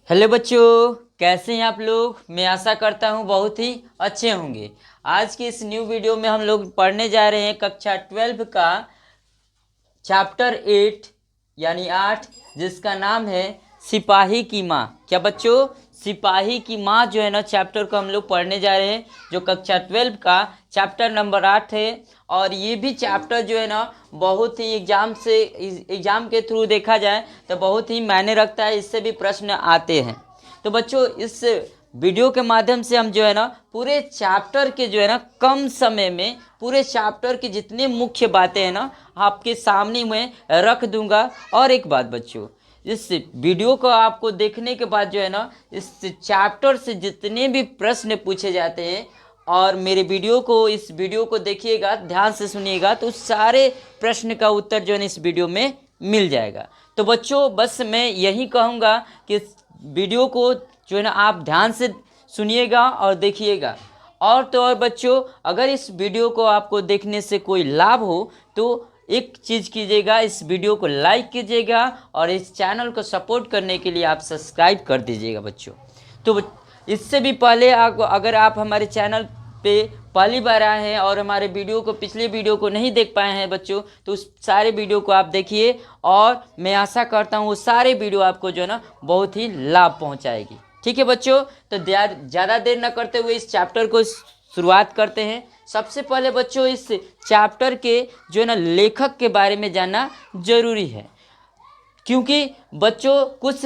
Hello बच्चों, कैसे हैं आप लोग। मैं आशा करता हूं बहुत ही अच्छे होंगे। आज की इस न्यू वीडियो में हम लोग पढ़ने जा रहे हैं कक्षा 12 का चैप्टर 8 यानी 8, जिसका नाम है सिपाही की माँ। क्या बच्चों, सिपाही की माँ जो है ना चैप्टर को हम लोग पढ़ने जा रहे हैं, जो कक्षा 12 का चैप्टर नंबर 8 है। और ये भी चैप्टर जो है ना बहुत ही एग्जाम के थ्रू देखा जाए तो बहुत ही मायने रखता है, इससे भी प्रश्न आते हैं। तो बच्चों, इस वीडियो के माध्यम से हम जो है ना पूरे चैप्टर के जो है ना कम समय में पूरे चैप्टर की जितनी मुख्य बातें हैं ना आपके सामने मैं रख दूंगा। और एक बात बच्चों, इस वीडियो को आपको देखने के बाद जो है ना इस चैप्टर से जितने भी प्रश्न पूछे जाते हैं, और मेरे इस वीडियो को देखिएगा, ध्यान से सुनिएगा, तो उस सारे प्रश्न का उत्तर जो है इस वीडियो में मिल जाएगा। तो बच्चों, बस मैं यही कहूँगा कि इस वीडियो को जो है ना आप ध्यान से सुनिएगा और देखिएगा। और तो और बच्चों, अगर इस वीडियो को आपको देखने से कोई लाभ हो तो एक चीज़ कीजिएगा, इस वीडियो को लाइक कीजिएगा और इस चैनल को सपोर्ट करने के लिए आप सब्सक्राइब कर दीजिएगा बच्चों। तो इससे भी पहले अगर आप हमारे चैनल पे पहली बार आए हैं और हमारे पिछले वीडियो को नहीं देख पाए हैं बच्चों, तो उस सारे वीडियो को आप देखिए। और मैं आशा करता हूँ वो सारे वीडियो आपको जो है ना बहुत ही लाभ पहुँचाएगी। ठीक है बच्चों, तो ज़्यादा देर न करते हुए इस चैप्टर को शुरुआत करते हैं। सबसे पहले बच्चों, इस चैप्टर के जो है ना लेखक के बारे में जानना जरूरी है, क्योंकि बच्चों कुछ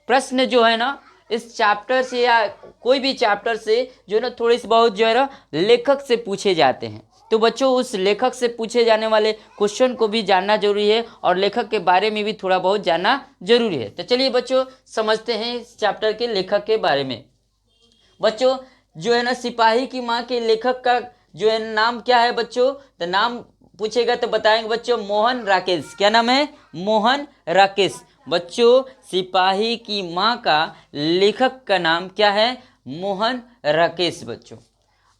प्रश्न जो है ना इस चैप्टर से या कोई भी चैप्टर से जो है ना थोड़ी सी बहुत जो है ना लेखक से पूछे जाते हैं। तो बच्चों, उस लेखक से पूछे जाने वाले क्वेश्चन को भी जानना जरूरी है और लेखक के बारे में भी थोड़ा बहुत जानना जरूरी है। तो चलिए बच्चों, समझते हैं इस चैप्टर के लेखक के बारे में। बच्चों, जो है ना सिपाही की माँ के लेखक का जो है नाम क्या है बच्चों, तो नाम पूछेगा तो बताएंगे बच्चों, मोहन राकेश। क्या नाम है? मोहन राकेश। बच्चों, सिपाही की माँ का लेखक का नाम क्या है? मोहन राकेश। बच्चों,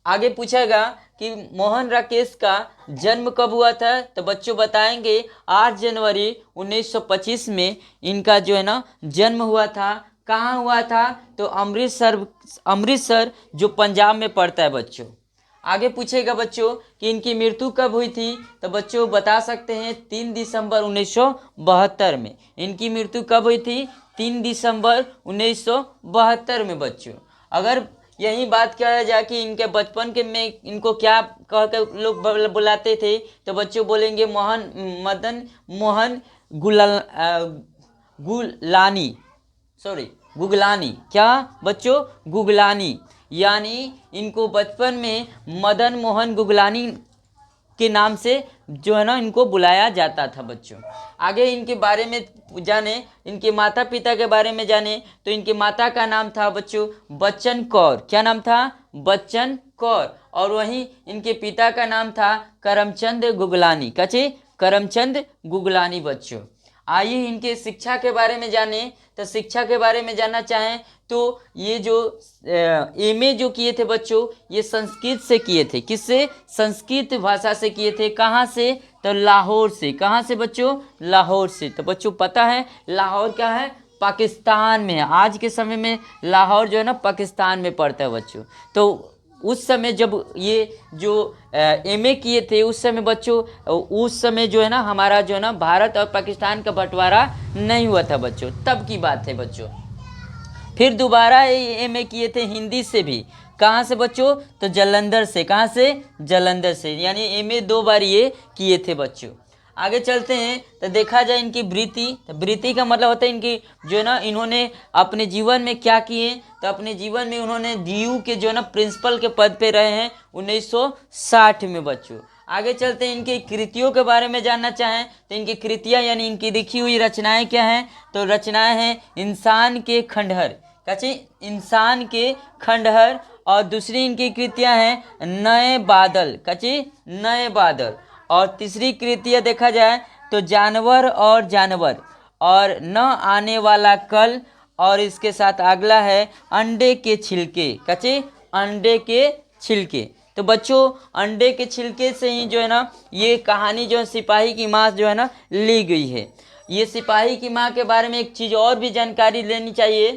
आगे पूछेगा कि मोहन राकेश का जन्म कब हुआ था, तो बच्चों बताएंगे 8 जनवरी 1925 में इनका जो है ना जन्म हुआ था। कहाँ हुआ था? तो अमृतसर जो पंजाब में पड़ता है बच्चों। आगे पूछेगा बच्चों कि इनकी मृत्यु कब हुई थी, तो बच्चों बता सकते हैं 3 दिसंबर 1972 में। इनकी मृत्यु कब हुई थी? 3 दिसंबर 1972 में बच्चों। अगर यही बात किया जाए कि इनके बचपन के में इनको क्या कह के लोग बुलाते थे, तो बच्चों बोलेंगे मदन मोहन गुलानी, सॉरी गुगलानी। क्या बच्चों? गुगलानी। यानी इनको बचपन में मदन मोहन गुगलानी के नाम से जो है ना इनको बुलाया जाता था बच्चों। आगे इनके बारे में जाने, इनके माता पिता के बारे में जाने, तो इनके माता का नाम था बच्चों बच्चन कौर। क्या नाम था? बच्चन कौर। और वहीं इनके पिता का नाम था करमचंद गुगलानी। कचे? करमचंद गुगलानी। बच्चों, आइए इनके शिक्षा के बारे में जाने। तो शिक्षा के बारे में जानना चाहें तो ये जो एमए जो किए थे बच्चों, ये संस्कृत से किए थे। किससे? संस्कृत भाषा से किए थे। कहाँ से? तो लाहौर से। कहाँ से बच्चों? लाहौर से। तो बच्चों पता है लाहौर क्या है? पाकिस्तान में है। आज के समय में लाहौर जो है ना पाकिस्तान में पड़ता है बच्चों। तो उस समय जब ये जो एमए किए थे उस समय बच्चों, उस समय जो है ना हमारा जो है ना भारत और पाकिस्तान का बंटवारा नहीं हुआ था बच्चों, तब की बात है बच्चों। फिर दोबारा एमए किए थे हिंदी से भी। कहाँ से बच्चों? तो जालंधर से। कहाँ से? जालंधर से। यानी एमए 2 बार ये किए थे बच्चों। आगे चलते हैं तो देखा जाए इनकी वृत्ति। तो वृत्ति का मतलब होता है इनकी जो है ना इन्होंने अपने जीवन में क्या किए, तो अपने जीवन में उन्होंने डीयू के जो है ना प्रिंसिपल के पद पे रहे हैं 1960 में बच्चों। आगे चलते हैं इनकी कृतियों के बारे में जानना चाहें तो इनकी कृतियाँ यानी इनकी लिखी हुई रचनाएं क्या हैं, तो रचनाएं हैं इंसान के खंडहर। कची? इंसान के खंडहर। और दूसरी इनकी कृतियां हैं नए बादल। कची? नए बादल। और तीसरी कृतियां देखा जाए तो जानवर और जानवर और न आने वाला कल। और इसके साथ अगला है अंडे के छिलके। कची? अंडे के छिलके। तो बच्चों, अंडे के छिलके से ही जो है ना ये कहानी जो है सिपाही की माँ जो है ना ली गई है। ये सिपाही की माँ के बारे में एक चीज़ और भी जानकारी लेनी चाहिए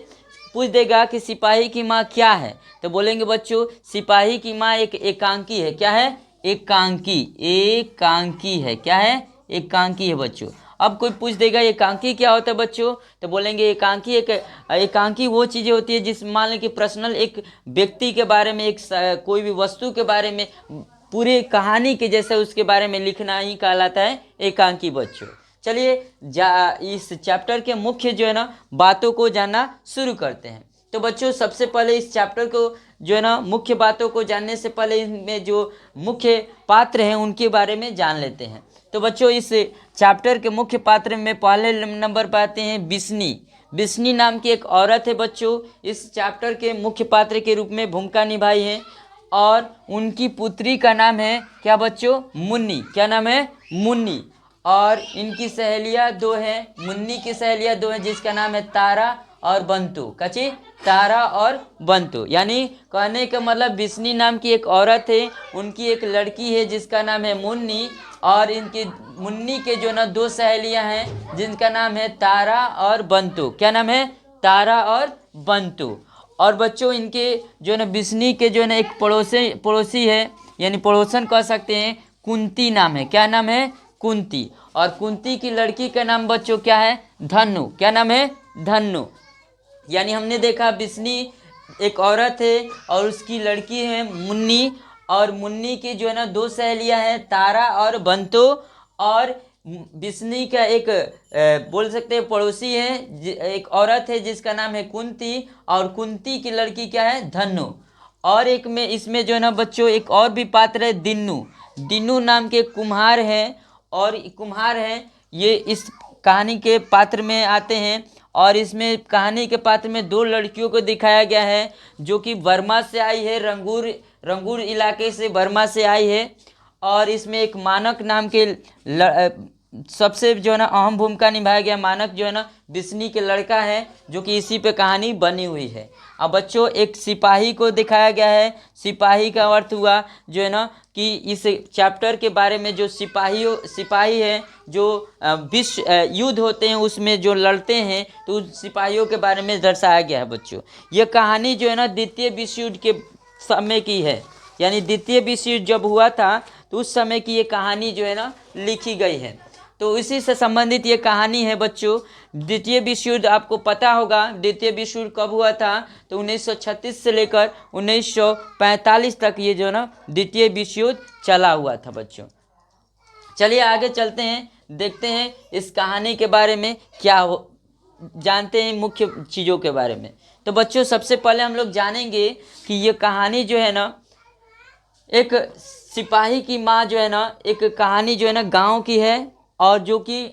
पूछ देगा कि सिपाही की माँ क्या है, तो बोलेंगे बच्चों सिपाही की माँ एक एकांकी है। क्या है? एकांकी। एकांकी है। क्या है? एकांकी है बच्चों। अब कोई पूछ देगा एकांकी क्या होता है बच्चों, तो बोलेंगे एकांकी एकांकी वो चीज़ें होती है जिस मान लें कि पर्सनल एक व्यक्ति के बारे में, कोई भी वस्तु के बारे में, पूरी कहानी के जैसे उसके बारे में लिखना ही कहलाता है एकांकी बच्चों। चलिए इस चैप्टर के मुख्य जो है ना बातों को जानना शुरू करते हैं। तो बच्चों सबसे पहले इस चैप्टर को जो है ना मुख्य बातों को जानने से पहले इनमें जो मुख्य पात्र हैं उनके बारे में जान लेते हैं। तो बच्चों इस चैप्टर के मुख्य पात्र में पहले नंबर पर आते हैं बिस्नी। बिस्नी नाम की एक औरत है बच्चों, इस चैप्टर के मुख्य पात्र के रूप में भूमिका निभाई है। और उनकी पुत्री का नाम है क्या बच्चों? मुन्नी। क्या नाम है? मुन्नी। और इनकी सहेलियां दो हैं, मुन्नी की सहेलियां दो हैं जिसका नाम है तारा और बंतु। कची? तारा और बंतु। यानी कहने का मतलब बिस्नी नाम की एक औरत है, उनकी एक लड़की है जिसका नाम है मुन्नी, और इनकी मुन्नी के जो ना दो सहेलियां हैं जिनका नाम है तारा और बंतु। क्या नाम है? तारा और बंतु। और बच्चों इनके जो ना बिस्नी के जो ना एक पड़ोसी है, यानी पड़ोसन कह सकते हैं, कुंती नाम है। क्या नाम है? कुंती। और कुंती की लड़की का नाम बच्चों क्या है? धनु। क्या नाम है? धनु। यानी हमने देखा बिस्नी एक औरत है और उसकी लड़की है मुन्नी, और मुन्नी की जो है ना दो सहेलियां हैं तारा और बंतु, और बिस्नी का एक बोल सकते हैं पड़ोसी है, एक औरत है जिसका नाम है कुंती, और कुंती की लड़की क्या है? धनु। और एक में इसमें जो है ना बच्चों एक और भी पात्र है दिन्नू। दिन्नू नाम के कुम्हार हैं, और कुम्हार हैं ये इस कहानी के पात्र में आते हैं। और इसमें कहानी के पात्र में दो लड़कियों को दिखाया गया है जो कि बर्मा से आई है, रंगूर इलाके से बर्मा से आई है। और इसमें एक मानक नाम के सबसे जो है ना अहम भूमिका निभाया गया। मानक जो है ना बिस्नी के लड़का है, जो कि इसी पे कहानी बनी हुई है। अब बच्चों एक सिपाही को दिखाया गया है। सिपाही का अर्थ हुआ जो है ना कि इस चैप्टर के बारे में जो सिपाही है जो विश्व युद्ध होते हैं उसमें जो लड़ते हैं, तो उस सिपाहियों के बारे में दर्शाया गया है बच्चों। यह कहानी जो है ना द्वितीय विश्व युद्ध के समय की है, यानी द्वितीय विश्व युद्ध जब हुआ था तो उस समय की ये कहानी जो है ना लिखी गई है। तो इसी से संबंधित ये कहानी है बच्चों। द्वितीय विश्व युद्ध आपको पता होगा, द्वितीय विश्व युद्ध कब हुआ था? तो 1936 से लेकर 1945 तक ये जो ना द्वितीय विश्व युद्ध चला हुआ था बच्चों। चलिए आगे चलते हैं, देखते हैं इस कहानी के बारे में क्या जानते हैं मुख्य चीज़ों के बारे में। तो बच्चों सबसे पहले हम लोग जानेंगे कि ये कहानी जो है ना एक सिपाही की माँ जो है ना, एक कहानी जो है ना गांव की है, और जो कि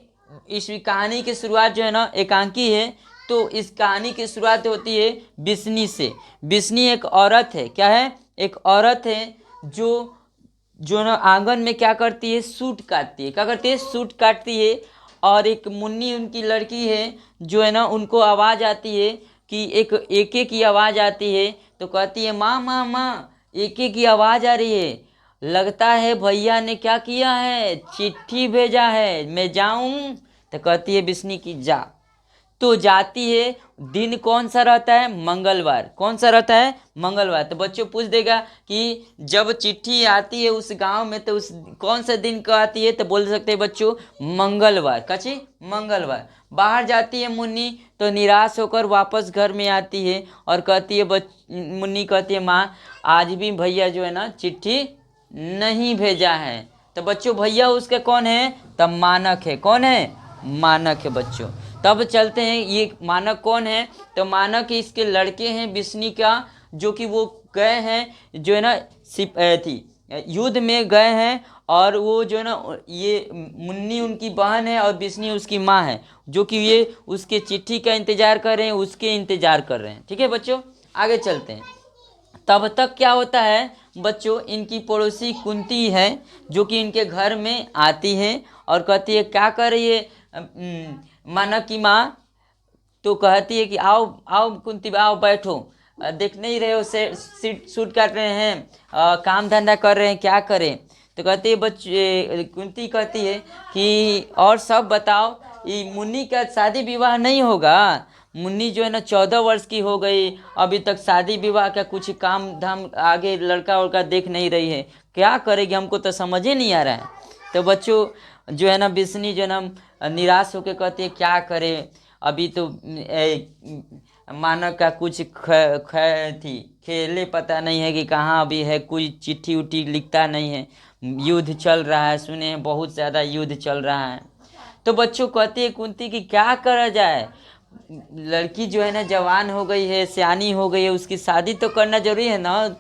इस कहानी की शुरुआत जो है ना एकांकी है। तो इस कहानी की शुरुआत होती है बिस्नी से। बिस्नी एक औरत है। क्या है? एक औरत है जो ना आंगन में क्या करती है? सूट काटती है। क्या करती है? सूट काटती है। और एक मुन्नी उनकी लड़की है जो है ना, उनको आवाज़ आती है कि एक की आवाज़ आती है, तो कहती है माँ माँ माँ, एक की आवाज़ आ रही है, लगता है भैया ने क्या किया है, चिट्ठी भेजा है, मैं जाऊं? तो कहती है बिस्नी की जा। तो जाती है। दिन कौन सा रहता है? मंगलवार। कौन सा रहता है? मंगलवार। तो बच्चों पूछ देगा कि जब चिट्ठी आती है उस गांव में तो उस कौन सा दिन को आती है? तो बोल सकते हैं बच्चों मंगलवार। कची? मंगलवार। बाहर जाती है मुन्नी, तो निराश होकर वापस घर में आती है और कहती है मुन्नी कहती है माँ आज भी भैया जो है ना चिट्ठी नहीं भेजा है। तो बच्चों भैया उसके कौन है? तब मानक है। कौन है? मानक है बच्चों। तब चलते हैं ये मानक कौन है? तो मानक इसके लड़के हैं बिस्नी का, जो कि वो गए हैं जो है ना युद्ध में गए हैं। और वो जो है ना ये मुन्नी उनकी बहन है और बिस्नी उसकी माँ है, जो कि ये उसके चिट्ठी का इंतजार कर रहे हैं, उसके इंतजार कर रहे हैं। ठीक है बच्चों, आगे चलते हैं। तब तक क्या होता है बच्चों, इनकी पड़ोसी कुंती है जो कि इनके घर में आती है और कहती है क्या कर रही है मानक की माँ? तो कहती है कि आओ आओ कुंती आओ बैठो, देख नहीं रहे हो सूट काट रहे हैं, काम धंधा कर रहे हैं, क्या करें? तो कहती है कुंती कहती है कि और सब बताओ, ये मुन्नी का शादी विवाह नहीं होगा? मुन्नी जो है ना 14 वर्ष की हो गई, अभी तक शादी विवाह का कुछ काम धाम आगे लड़का उड़का देख नहीं रही है, क्या करेगी हमको तो समझ ही नहीं आ रहा है। तो बच्चों जो है ना बिस्नी जो है ना निराश होकर कहती है क्या करे, अभी तो मानव का कुछ खेले पता नहीं है कि कहाँ अभी है, कोई चिट्ठी उट्ठी लिखता नहीं है, युद्ध चल रहा है, सुने हैं बहुत ज़्यादा युद्ध चल रहा है। तो बच्चों कहती है कुंती कि क्या करा जाए, लड़की जो है ना जवान हो गई है, सियानी हो गई है, उसकी शादी तो करना जरूरी है ना,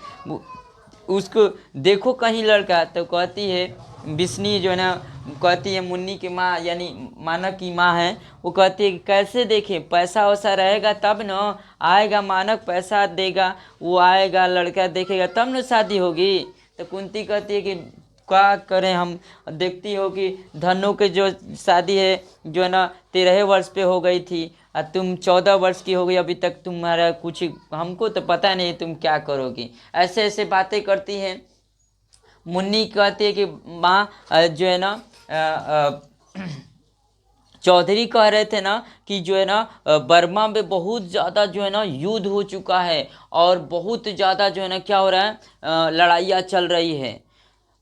उसको देखो कहीं लड़का। तो कहती है बिस्नी जो है ना, कहती है मुन्नी की माँ यानी मानव की माँ है, वो कहती है कि कैसे देखे, पैसा वैसा रहेगा तब न आएगा, मानव पैसा देगा, वो आएगा लड़का देखेगा तब न शादी होगी। तो कुंती कहती है कि क्या करें हम, देखती हो कि धनु के जो शादी है जो है ना 13 वर्ष पे हो गई थी, और तुम 14 वर्ष की हो गई, अभी तक तुम्हारा कुछ हमको तो पता नहीं तुम क्या करोगी, ऐसे ऐसे बातें करती हैं। मुन्नी कहती है कि माँ जो है ना चौधरी कह रहे थे ना कि जो है ना बर्मा में बहुत ज़्यादा जो है ना युद्ध हो चुका है, और बहुत ज़्यादा जो है ना क्या हो रहा है, लड़ाइयाँ चल रही है।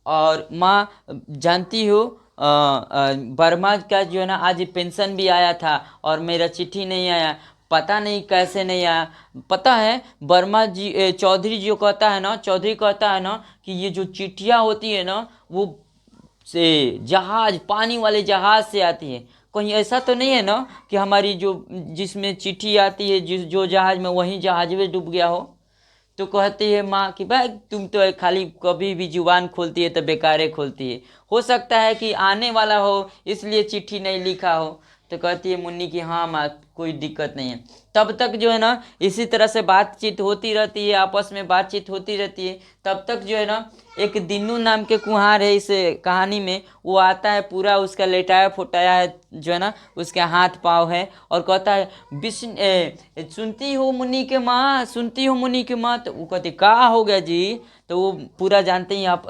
और माँ जानती हो बर्मा का जो है ना आज पेंशन भी आया था और मेरा चिट्ठी नहीं आया, पता नहीं कैसे नहीं आया। पता है वर्मा जी चौधरी जो कहता है ना, चौधरी कहता है ना कि ये जो चिट्ठियाँ होती है ना वो से जहाज, पानी वाले जहाज से आती है, कहीं ऐसा तो नहीं है ना कि हमारी जो जिसमें चिट्ठी आती है जिस जो जहाज में, वहीं जहाज में डूब गया हो। तो कहती है माँ कि भाई तुम तो खाली कभी भी जुबान खोलती है तो बेकारे खोलती है, हो सकता है कि आने वाला हो इसलिए चिट्ठी नहीं लिखा हो। तो कहती है मुन्नी कि हाँ माँ कोई दिक्कत नहीं है। तब तक जो है ना इसी तरह से बातचीत होती रहती है, आपस में बातचीत होती रहती है। तब तक जो है ना एक दिन्नू नाम के कुम्हार है इस कहानी में, वो आता है पूरा उसका लेटाया फुटाया है जो है ना, उसके हाथ पाँव है, और कहता है सुनती हो मुन्नी के माँ, सुनती हो मुन्नी के माँ। तो वो कहती का हो गया जी। तो वो पूरा जानते ही आप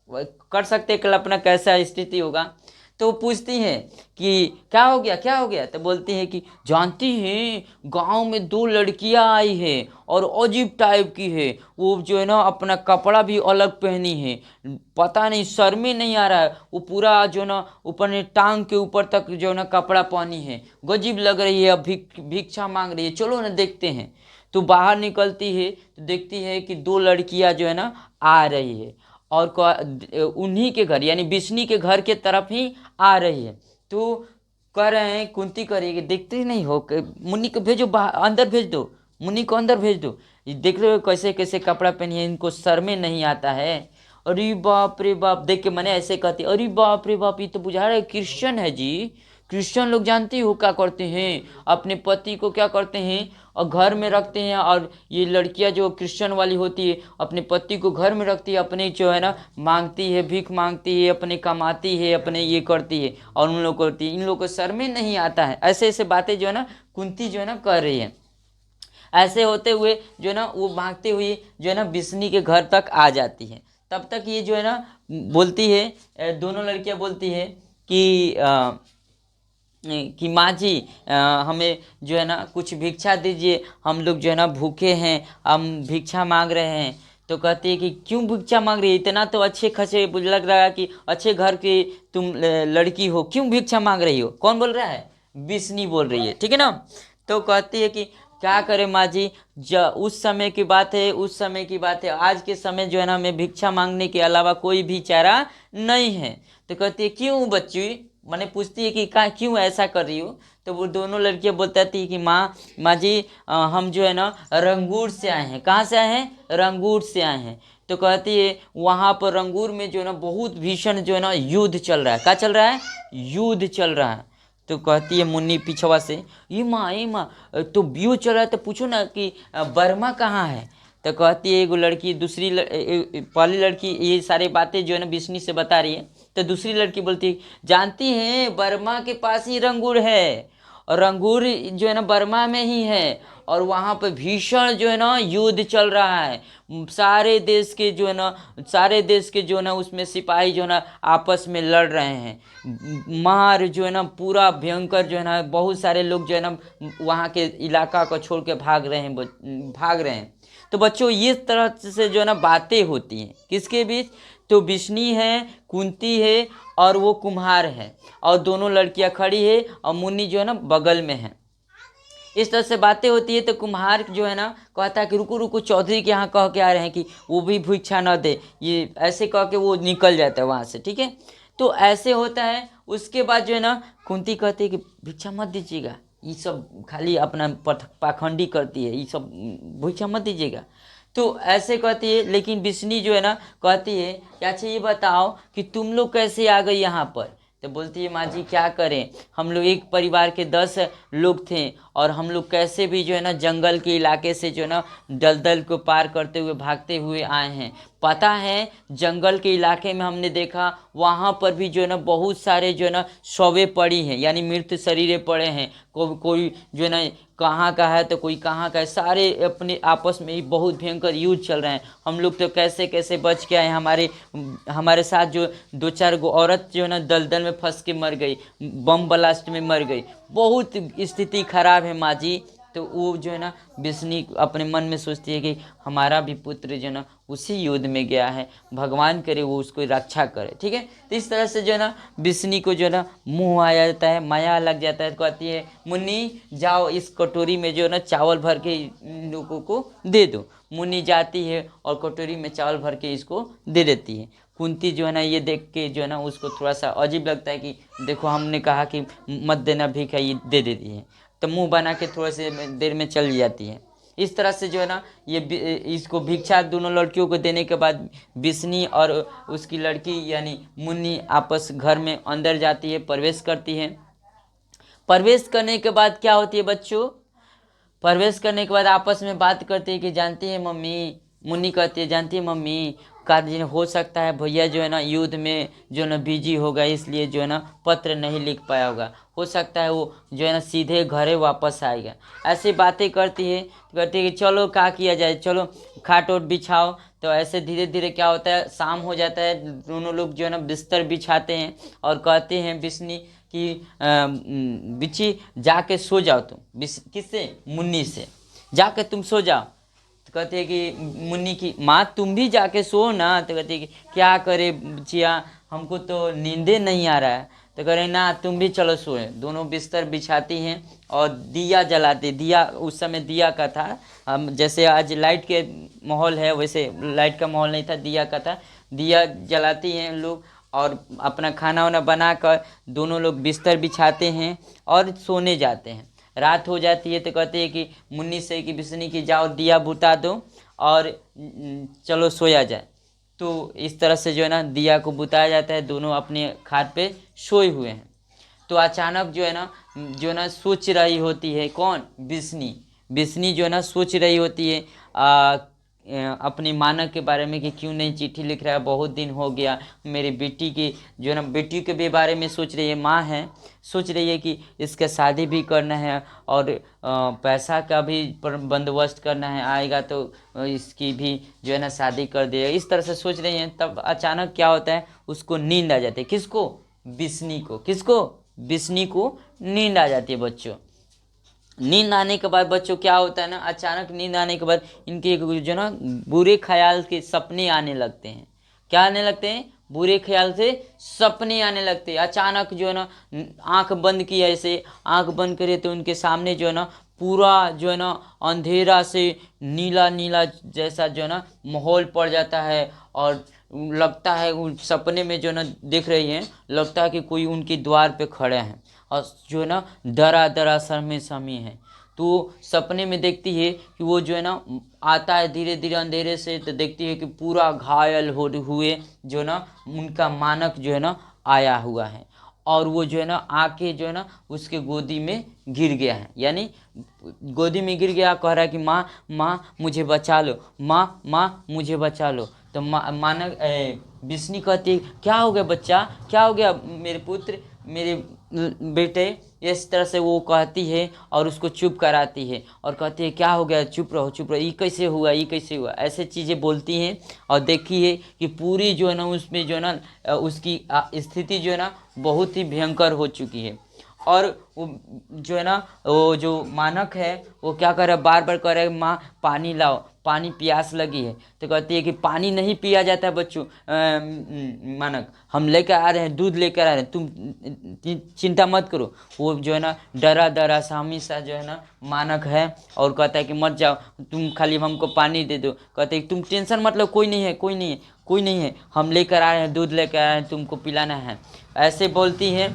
कर सकते कल्पना कैसा स्थिति होगा। तो वो पूछती हैं कि क्या हो गया क्या हो गया। तो बोलती है कि जानती हैं गांव में 2 लड़कियां आई है और अजीब टाइप की है, वो जो है ना अपना कपड़ा भी अलग पहनी है, पता नहीं सर में नहीं आ रहा है, वो पूरा जो है ना ऊपर ने टांग के ऊपर तक जो है ना कपड़ा पहनी है, गजीब लग रही है, अब भिक्षा मांग रही है, चलो ना देखते हैं। तो बाहर निकलती है तो देखती है कि 2 लड़कियां जो है ना आ रही है, और उन्हीं के घर यानी बिस्नी के घर के तरफ ही आ रही है। तो कह रहे हैं कुंती करेगी, देखते ही नहीं हो मुन्नी को भेजो, अंदर भेज दो, मुन्नी को अंदर भेज दो, ये देख रहे हो कैसे कैसे कपड़ा पहनी है, इनको सर में नहीं आता है। अरे बाप रे बाप, देख के मैंने ऐसे कहती, अरे बाप रे बाप, ये तो बुझा रहा है क्रिश्चियन है जी। क्रिश्चियन लोग जानती हो क्या करते हैं, अपने पति को क्या करते हैं और घर में रखते हैं, और ये लड़कियां जो क्रिश्चियन वाली होती है अपने पति को घर में रखती है, अपने जो है ना मांगती है, भीख मांगती है, अपने कमाती है, अपने ये करती है, और उन लोग करती है, इन लोग को शर में नहीं आता है। ऐसे ऐसे बातें जो है ना कुंती जो है ना कर रही है। ऐसे होते हुए जो है ना वो भागते हुए जो है ना बिस्नी के घर तक आ जाती है। तब तक ये जो है ना बोलती है, दोनों लड़कियां बोलती है कि माँ जी हमें जो है ना कुछ भिक्षा दीजिए, हम लोग जो है ना भूखे हैं, हम भिक्षा मांग रहे हैं। तो कहती है कि क्यों भिक्षा मांग रही है, इतना तो अच्छे खचे लग रहा है कि अच्छे घर की तुम लड़की हो, क्यों भिक्षा मांग रही हो। कौन बोल रहा है, बिस्नी बोल रही है, ठीक है ना। तो कहती है कि क्या करें माँ जी, उस समय की बात है, उस समय की बात है, आज के समय जो है ना मैं भिक्षा मांगने के अलावा कोई भी चारा नहीं है। तो कहती है क्यों बच्ची, मैंने पूछती है कि क्यों ऐसा कर रही हो। तो वो दोनों लड़कियां बोलती है कि माँ जी हम जो है ना रंगूर से आए हैं। कहाँ से आए हैं, रंगूर से आए हैं। तो कहती है वहाँ पर रंगूर में जो है ना बहुत भीषण जो है ना युद्ध चल रहा है। क्या चल रहा है, युद्ध चल रहा है। तो कहती है मुन्नी पिछवा से, ये माँ तो युद्ध चल रहा है तो पूछो ना कि बर्मा कहाँ है। तो कहती है एगो लड़की पहली लड़की ये सारी बातें जो है ना बिस्नी से बता रही है। तो दूसरी लड़की बोलती है जानती हैं बर्मा के पास ही रंगूर है, और रंगूर जो है ना बर्मा में ही है, और वहाँ पे भीषण जो है ना युद्ध चल रहा है। सारे देश के जो है ना, सारे देश के जो है ना उसमें सिपाही जो है ना आपस में लड़ रहे हैं। मार जो है ना पूरा भयंकर जो है ना, बहुत सारे लोग जो है ना वहाँ के इलाका को छोड़ के भाग रहे हैं, भाग रहे हैं। तो बच्चों ये तरह से जो है ना बातें होती हैं किसके बीच, तो बिस्नी है, कुंती है और वो कुम्हार है, और दोनों लड़कियां खड़ी है और मुन्नी जो है ना बगल में है। इस तरह से बातें होती है। तो कुम्हार जो है ना कहता है कि रुको रुको, चौधरी के यहाँ कह के आ रहे हैं कि वो भी भिक्षा न दे, ये ऐसे कह के वो निकल जाता है वहाँ से, ठीक है। तो ऐसे होता है। उसके बाद जो है ना कुंती कहती है कि भिक्षा मत दीजिएगा, ये सब खाली अपना पाखंडी करती है, ये सब भिक्षा मत दीजिएगा। तो ऐसे कहती है। लेकिन बिस्नी जो है ना कहती है कि अच्छा ये बताओ कि तुम लोग कैसे आ गए यहाँ पर। तो बोलती है माँ जी क्या करें, हम लोग एक परिवार के 10 लोग थे, और हम लोग कैसे भी जो है ना जंगल के इलाके से जो है ना दलदल को पार करते हुए भागते हुए आए हैं। पता है जंगल के इलाके में हमने देखा वहाँ पर भी जो है ना बहुत सारे जो है ना शवें पड़ी हैं, यानी मृत शरीरें पड़े हैं। कोई जो है ना कहाँ का है तो कोई कहाँ का है, सारे अपने आपस में ही बहुत भयंकर युद्ध चल रहे हैं। हम लोग तो कैसे कैसे बच के आए। हमारे साथ जो 2-4 गो औरत जो है ना दलदल में फंस के मर गई, बम ब्लास्ट में मर गई, बहुत स्थिति खराब है माँ जी। तो वो जो है ना बिस्नी अपने मन में सोचती है कि हमारा भी पुत्र जो है ना उसी युद्ध में गया है, भगवान करे वो उसको रक्षा करे, ठीक है। तो इस तरह से जो है ना बिस्नी को जो है ना मुँह आ जाता है, माया लग जाता है। तो कहती है मुन्नी जाओ इस कटोरी में जो है ना चावल भर के इन लोगों को दे दो। मुन्नी जाती है और कटोरी में चावल भर के इसको दे देती है। कुंती जो है ना ये देख के जो है ना उसको थोड़ा सा अजीब लगता है कि देखो हमने कहा कि मत देना भिक्षा, ये दे देती है। तो मुंह बना के थोड़े से देर में चल जाती है। इस तरह से जो है ना ये इसको भिक्षा दोनों लड़कियों को देने के बाद बिस्नी और उसकी लड़की यानी मुन्नी आपस घर में अंदर जाती है, प्रवेश करती है। प्रवेश करने के बाद क्या होती है बच्चों, प्रवेश करने के बाद आपस में बात करती है कि जानती है मम्मी, मुन्नी कहती है जानती है मम्मी कार्य हो सकता है भैया जो है ना युद्ध में जो है ना बिजी होगा, इसलिए जो है ना पत्र नहीं लिख पाया होगा, हो सकता है वो जो है ना सीधे घरे वापस आएगा। ऐसी बातें करती है कि चलो क्या किया जाए, चलो खाट ओट बिछाओ। तो ऐसे धीरे धीरे क्या होता है, शाम हो जाता है, दोनों लोग जो है ना बिस्तर बिछाते हैं और कहते हैं बिस्नी कि बिच्ची जाके सो जाओ तुम। किससे, मुन्नी से, जाके तुम सो जाओ। तो कहते हैं कि मुन्नी की माँ तुम भी जाके सो ना। तो कहते हैं कि क्या करे बच्चिया, हमको तो नींदे नहीं आ रहा है। तो कह रहे ना तुम भी चलो सोए। दोनों बिस्तर बिछाती हैं और दिया जलाते। दिया उस समय दिया का था, हम जैसे आज लाइट के माहौल है वैसे लाइट का माहौल नहीं था, दिया का था। दिया जलाती हैं लोग और अपना खाना वाना बनाकर दोनों लोग बिस्तर बिछाते हैं और सोने जाते हैं। रात हो जाती है तो कहते हैं कि मुन्नी से कि बिस्नी की जाओ दिया बुता दो और चलो सोया जाए। तो इस तरह से जो है ना दिया को बुताया जाता है, दोनों अपने खाट पे सोए हुए हैं। तो अचानक जो है ना सोच रही होती है कौन, बिस्नी। बिस्नी जो है ना सोच रही होती है अपनी मानक के बारे में कि क्यों नहीं चिट्ठी लिख रहा है, बहुत दिन हो गया। मेरी बेटी की जो है ना बेटी के भी बारे में सोच रही है, माँ है, सोच रही है कि इसका शादी भी करना है और पैसा का भी बंदोबस्त करना है, आएगा तो इसकी भी जो है ना शादी कर देगा। इस तरह से सोच रही हैं। तब अचानक क्या होता है, उसको नींद आ जाती है। किसको, बिस्नी को। किसको, बिस्नी को नींद आ जाती है बच्चों। नींद आने के बाद बच्चों क्या होता है ना, अचानक नींद आने के बाद इनके जो ना बुरे ख्याल के सपने आने लगते हैं। क्या आने लगते हैं, बुरे ख्याल से सपने आने लगते हैं। अचानक जो है ना आंख बंद की, ऐसे आंख बंद करे तो उनके सामने जो है ना पूरा जो है ना अंधेरा से नीला नीला जैसा जो है ना माहौल पड़ जाता है। और लगता है उन सपने में जो है ना देख रही हैं, लगता है कि कोई उनके द्वार पे खड़े हैं और जो है ना डरा डरा सहमे सहमी है। तो सपने में देखती है कि वो जो है ना आता है धीरे धीरे अंधेरे से, तो देखती है कि पूरा घायल हुए जो है ना उनका मानक जो है ना आया हुआ है। और वो जो है ना आके जो है ना उसके गोदी में गिर गया है, यानी गोदी में गिर गया, कह रहा है कि माँ माँ मुझे बचा लो, माँ माँ मुझे बचा लो। तो मानक बिस्नी कहती है क्या हो गया बच्चा, क्या हो गया मेरे पुत्र, मेरे बेटे। इस तरह से वो कहती है और उसको चुप कराती है और कहती है क्या हो गया, चुप रहो चुप रहो, ये कैसे हुआ, ये कैसे हुआ, ऐसे चीज़ें बोलती हैं। और देखिए कि पूरी जो है ना उसमें जो है ना उसकी स्थिति जो है ना बहुत ही भयंकर हो चुकी है। और वो जो है ना वो जो मानक है वो क्या कर रहा है, बार बार कह रहा है माँ पानी लाओ, पानी प्यास लगी है। तो कहती है कि पानी नहीं पिया जाता है बच्चों, मानक हम लेकर आ रहे हैं, दूध लेकर आ रहे हैं, तुम चिंता मत करो। वो जो है ना डरा डरा सामी सा जो है ना मानक है और कहता है कि मत जाओ, तुम खाली हमको पानी दे दो। कहते हैं तुम टेंशन मत लो, कोई नहीं है कोई नहीं है कोई नहीं है, हम लेकर आ रहे हैं, दूध लेकर आ रहे हैं, तुमको पिलाना है, ऐसे बोलती है।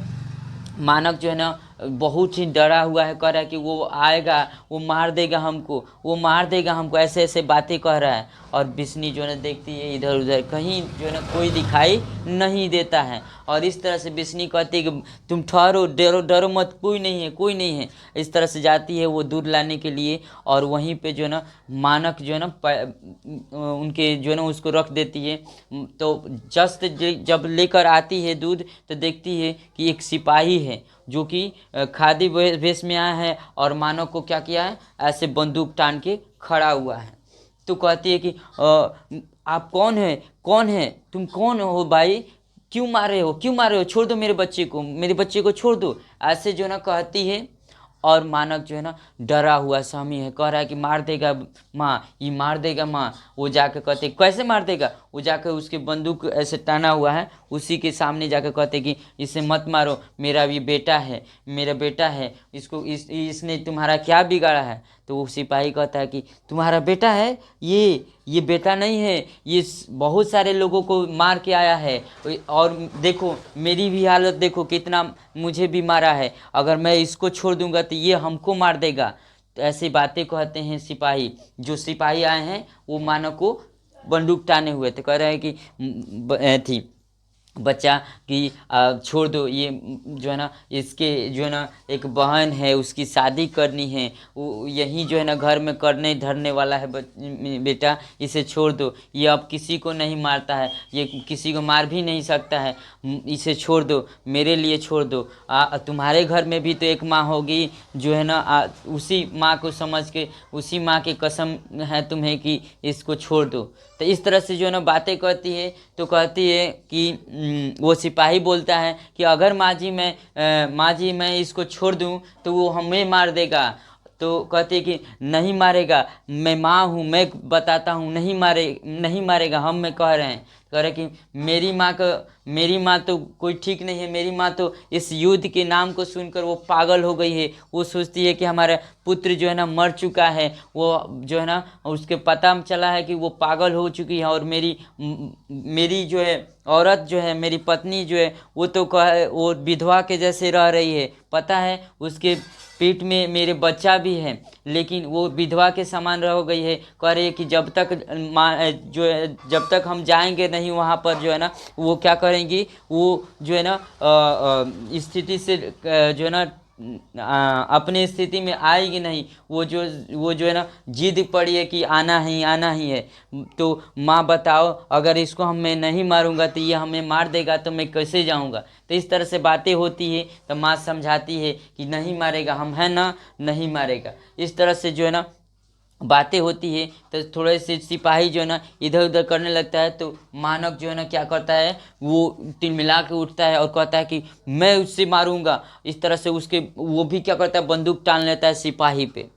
मानक जो है ना बहुत ही डरा हुआ है, कह रहा है कि वो आएगा, वो मार देगा हमको, वो मार देगा हमको, ऐसे ऐसे बातें कह रहा है। और बिस्नी जो है ना देखती है इधर उधर, कहीं जो है ना कोई दिखाई नहीं देता है। और इस तरह से बिस्नी कहती है कि तुम ठहरो, डरो डरो मत, कोई नहीं है कोई नहीं है। इस तरह से जाती है वो दूध लाने के लिए और वहीं पे जो है ना मानक जो है ना उनके जो है ना उसको रख देती है। तो जस्ट जब लेकर आती है दूध तो देखती है कि एक सिपाही है जो कि खादी वेश में आया है और मानव को क्या किया है, ऐसे बंदूक तान के खड़ा हुआ है। तो कहती है कि आप कौन है, कौन है, तुम कौन हो भाई, क्यों मारे हो, क्यों मारे हो, छोड़ दो मेरे बच्चे को, मेरे बच्चे को छोड़ दो, ऐसे जो है ना कहती है। और मानक जो है ना डरा हुआ स्वामी है, कह रहा है कि मार देगा माँ, ये मार देगा माँ। वो जाकर कहते कैसे मार देगा, वो जाकर उसके बंदूक ऐसे टाना हुआ है उसी के सामने जाकर कहते कि इसे मत मारो, मेरा ये बेटा है, मेरा बेटा है, इसको इसने तुम्हारा क्या बिगाड़ा है। तो वो सिपाही कहता है कि तुम्हारा बेटा है, ये बेटा नहीं है, ये बहुत सारे लोगों को मार के आया है, और देखो मेरी भी हालत देखो, कितना मुझे भी मारा है, अगर मैं इसको छोड़ दूंगा तो ये हमको मार देगा। तो ऐसी बातें कहते हैं सिपाही। जो सिपाही आए हैं वो मानव को बंदूक टाने हुए थे, कह रहे हैं कि थी बच्चा कि छोड़ दो, ये जो है ना इसके जो है ना एक बहन है, उसकी शादी करनी है, वो यही जो है ना घर में करने धरने वाला है, बेटा इसे छोड़ दो, ये अब किसी को नहीं मारता है, ये किसी को मार भी नहीं सकता है, इसे छोड़ दो, मेरे लिए छोड़ दो। तुम्हारे घर में भी तो एक माँ होगी जो है ना, उसी माँ को समझ के, उसी माँ की कसम है तुम्हें कि इसको छोड़ दो। तो इस तरह से जो है ना बातें कहती है। तो कहती है कि वो सिपाही बोलता है कि अगर माँ जी मैं इसको छोड़ दूं तो वो हमें मार देगा। तो कहती है कि नहीं मारेगा, मैं माँ हूँ, मैं बताता हूँ, नहीं मारेगा, हम में कह रहे हैं। कह रहे कि मेरी माँ तो कोई ठीक नहीं है, मेरी माँ तो इस युद्ध के नाम को सुनकर वो पागल हो गई है, वो सोचती है कि हमारा पुत्र जो है ना मर चुका है, वो जो है ना उसके पता चला है कि वो पागल हो चुकी है, और मेरी जो है औरत जो है, मेरी पत्नी जो है वो तो वो विधवा के जैसे रह रही है, पता है उसके पेट में मेरे बच्चा भी है, लेकिन वो विधवा के समान रह गई है। कह रही है कि जब तक जो है जब तक हम जाएंगे नहीं वहाँ पर जो है ना वो क्या करेंगी, वो जो है ना स्थिति से जो है ना अपनी स्थिति में आएगी नहीं, वो जो है ना जिद पड़ी है कि आना ही है। तो माँ बताओ, अगर इसको मैं नहीं मारूंगा तो ये हमें मार देगा, तो मैं कैसे जाऊंगा। तो इस तरह से बातें होती है। तो माँ समझाती है कि नहीं मारेगा, हम हैं ना, नहीं मारेगा। इस तरह से जो है ना बातें होती है। तो थोड़े से सिपाही जो है ना इधर उधर करने लगता है। तो मानक जो है ना क्या करता है, वो तिलमिला के उठता है और कहता है कि मैं उससे मारूंगा। इस तरह से वो भी क्या करता है, बंदूक टान लेता है सिपाही पे।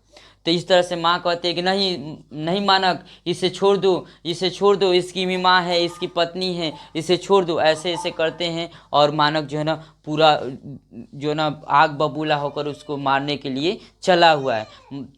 तो इस तरह से माँ कहती है कि नहीं नहीं मानक, इसे छोड़ दो, इसे छोड़ दो, इसकी भी माँ है, इसकी पत्नी है, इसे छोड़ दो। ऐसे ऐसे करते हैं और मानक जो है ना पूरा जो है ना आग बबूला होकर उसको मारने के लिए चला हुआ है।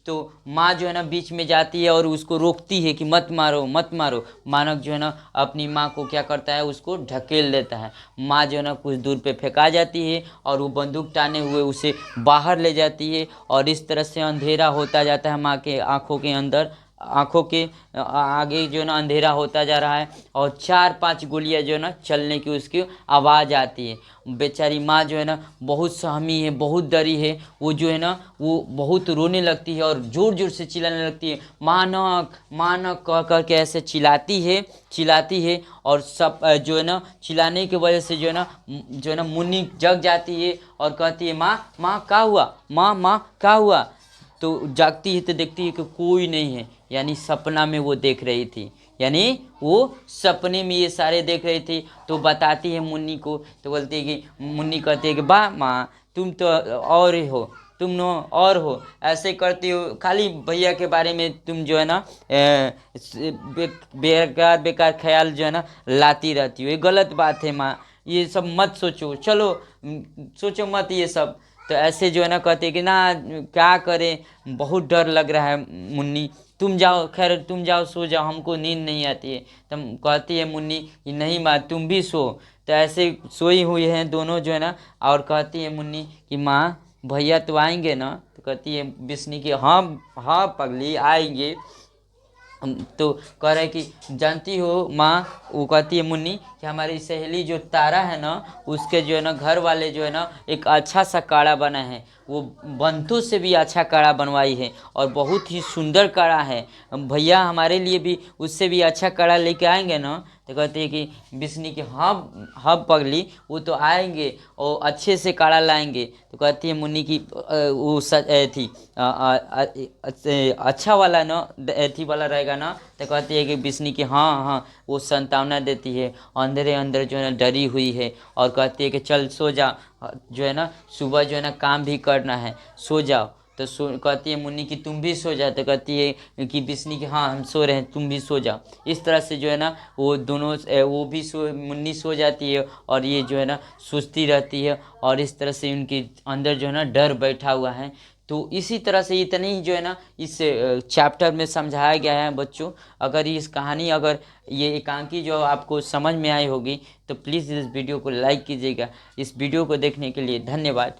तो माँ जो है ना बीच में जाती है और उसको रोकती है कि मत मारो मत मारो। मानक जो है ना अपनी माँ को क्या करता है, उसको ढकेल देता है। माँ जो है ना कुछ दूर पे फेंका जाती है और वो बंदूक टाने हुए उसे बाहर ले जाती है। और इस तरह से अंधेरा होता जाता है माँ के आंखों के अंदर। आँखों के आगे जो है ना अंधेरा होता जा रहा है और 4-5 गोलियां जो है ना चलने की उसकी आवाज़ आती है। बेचारी माँ जो है ना बहुत सहमी है, बहुत डरी है। वो जो है ना वो बहुत रोने लगती है और ज़ोर ज़ोर से चिल्लाने लगती है, मानक मानक कह कर के ऐसे चिल्लाती है। और सब जो है ना चिल्लाने की वजह से जो है ना मुन्नी जग जाती है और कहती है, माँ माँ क्या हुआ, माँ माँ क्या हुआ। तो जागती है तो देखती है कि कोई नहीं है, यानी सपना में वो देख रही थी, यानी वो सपने में ये सारे देख रही थी। तो बताती है मुन्नी को, तो बोलती है कि मुन्नी कहती है कि वाह माँ तुम तो और ही हो, तुम नो और हो, ऐसे करती हो, खाली भैया के बारे में तुम जो है ना बेकार बेकार ख्याल जो है ना लाती रहती हो, ये गलत बात है माँ, ये सब मत सोचो, चलो सोचो मत ये सब। तो ऐसे जो है ना कहते कि ना क्या करें, बहुत डर लग रहा है मुन्नी, तुम जाओ, खैर तुम जाओ सो जाओ, हमको नींद नहीं आती है। तब कहती है मुन्नी कि नहीं माँ तुम भी सो। तो ऐसे सोई हुई हैं दोनों जो है ना, और कहती है मुन्नी कि माँ भैया तो आएंगे ना। तो कहती है बिस्नी की हाँ हाँ पगली आएंगे। तो कह रहे कि जानती हो माँ, वो कहती है मुन्नी कि हमारी सहेली जो तारा है ना, उसके जो है ना घर वाले जो है ना एक अच्छा सा काढ़ा बना है, वो बंतु से भी अच्छा काढ़ा बनवाई है और बहुत ही सुंदर काढ़ा है, भैया हमारे लिए भी उससे भी अच्छा काढ़ा लेके आएंगे ना। तो कहती है कि बिस्नी की हाँ हाँ पगली वो तो आएंगे और अच्छे से काढ़ा लाएंगे। तो कहती है मुन्नी की वो थी अच्छा वाला ना एथी वाला रहेगा ना। तो कहती है कि बिस्नी की हाँ हाँ वो संतावना देती है, अंदर अंदर जो है ना डरी हुई है और कहती है कि चल सो जा, जो है ना सुबह जो है ना काम भी करना है, सो जाओ। तो कहती है मुन्नी कि तुम भी सो जाओ। तो कहती है कि बिस्नी की हाँ हम सो रहे हैं, तुम भी सो जाओ। इस तरह से जो है ना वो दोनों वो भी मुन्नी सो जाती है और ये जो है ना सुस्ती रहती है और इस तरह से उनके अंदर जो है ना डर बैठा हुआ है। तो इसी तरह से इतनी ही जो है ना इस चैप्टर में समझाया गया है बच्चों। अगर इस कहानी अगर ये एकांकी जो आपको समझ में आई होगी तो प्लीज़ इस वीडियो को लाइक कीजिएगा। इस वीडियो को देखने के लिए धन्यवाद।